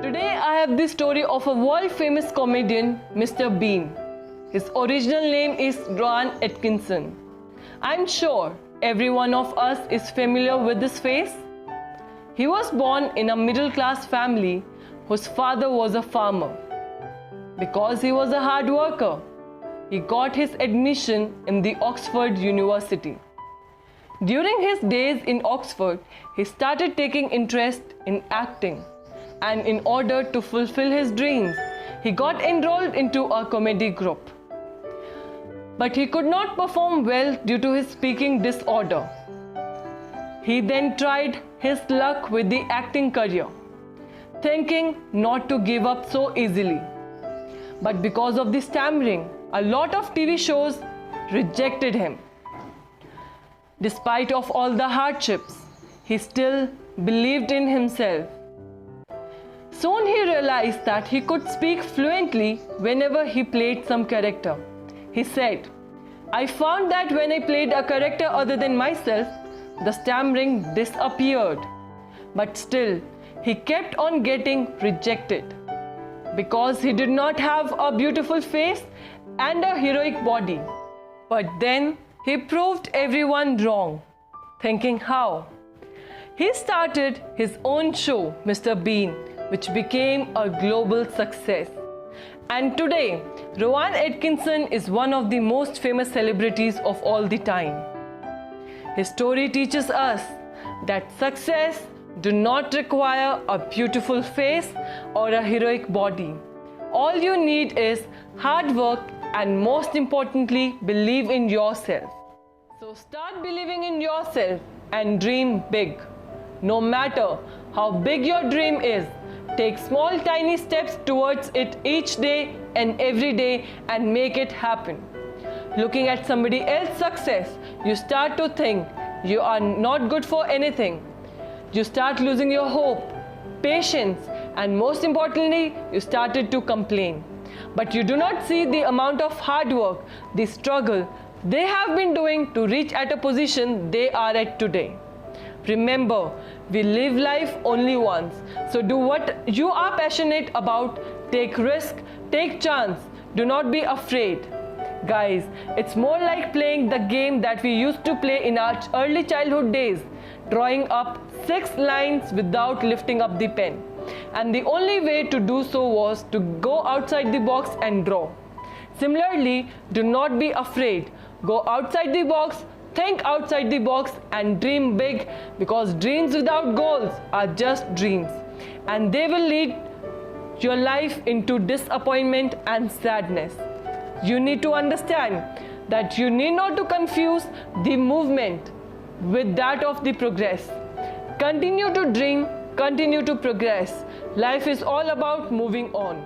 Today I have the story of a world famous comedian, Mr. Bean. His original name is Rowan Atkinson. I'm sure every one of us is familiar with this face. He was born in a middle-class family whose father was a farmer. Because he was a hard worker, he got his admission in the Oxford University. During his days in Oxford, he started taking interest in acting, and in order to fulfill his dreams, he got enrolled into a comedy group. But he could not perform well due to his speaking disorder. He then tried his luck with the acting career, thinking not to give up so easily. But because of the stammering, a lot of TV shows rejected him. Despite of all the hardships, he still believed in himself. Soon he realized that he could speak fluently whenever he played some character. He said, "I found that when I played a character other than myself, the stammering disappeared." But still, he kept on getting rejected because he did not have a beautiful face and a heroic body. But then he proved everyone wrong, thinking how? He started his own show, Mr. Bean, which became a global success. And today, Rowan Atkinson is one of the most famous celebrities of all the time. His story teaches us that success does not require a beautiful face or a heroic body. All you need is hard work and, most importantly, believe in yourself. So start believing in yourself and dream big. No matter how big your dream is, take small tiny steps towards it each day and every day and make it happen. Looking at somebody else's success, you start to think you are not good for anything. You start losing your hope, patience, and most importantly, you started to complain. But you do not see the amount of hard work, the struggle they have been doing to reach at a position they are at today. Remember, we live life only once, so do what you are passionate about, take risk, take chance, do not be afraid. Guys, it's more like playing the game that we used to play in our early childhood days, drawing up 6 lines without lifting up the pen. And the only way to do so was to go outside the box and draw. Similarly, do not be afraid. Go outside the box, think outside the box and dream big, because dreams without goals are just dreams, and they will lead your life into disappointment and sadness. You need to understand that you need not to confuse the movement with that of the progress. Continue to dream, continue to progress. Life is all about moving on.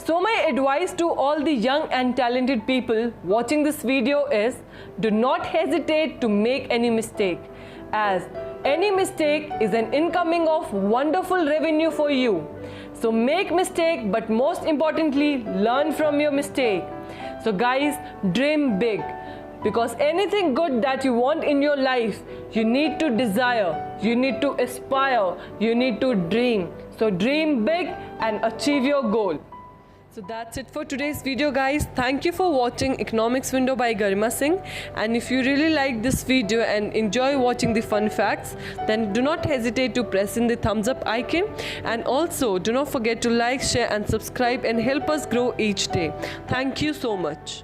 So my advice to all the young and talented people watching this video is, do not hesitate to make any mistake, as any mistake is an incoming of wonderful revenue for you. So make mistake, but most importantly, learn from your mistake. So guys, dream big, because anything good that you want in your life, you need to desire, you need to aspire, you need to dream. So dream big and achieve your goal. So that's it for today's video, guys. Thank you for watching Economics Window by Garima Singh. And if you really like this video and enjoy watching the fun facts, then do not hesitate to press in the thumbs up icon. And also do not forget to like, share and subscribe and help us grow each day. Thank you so much.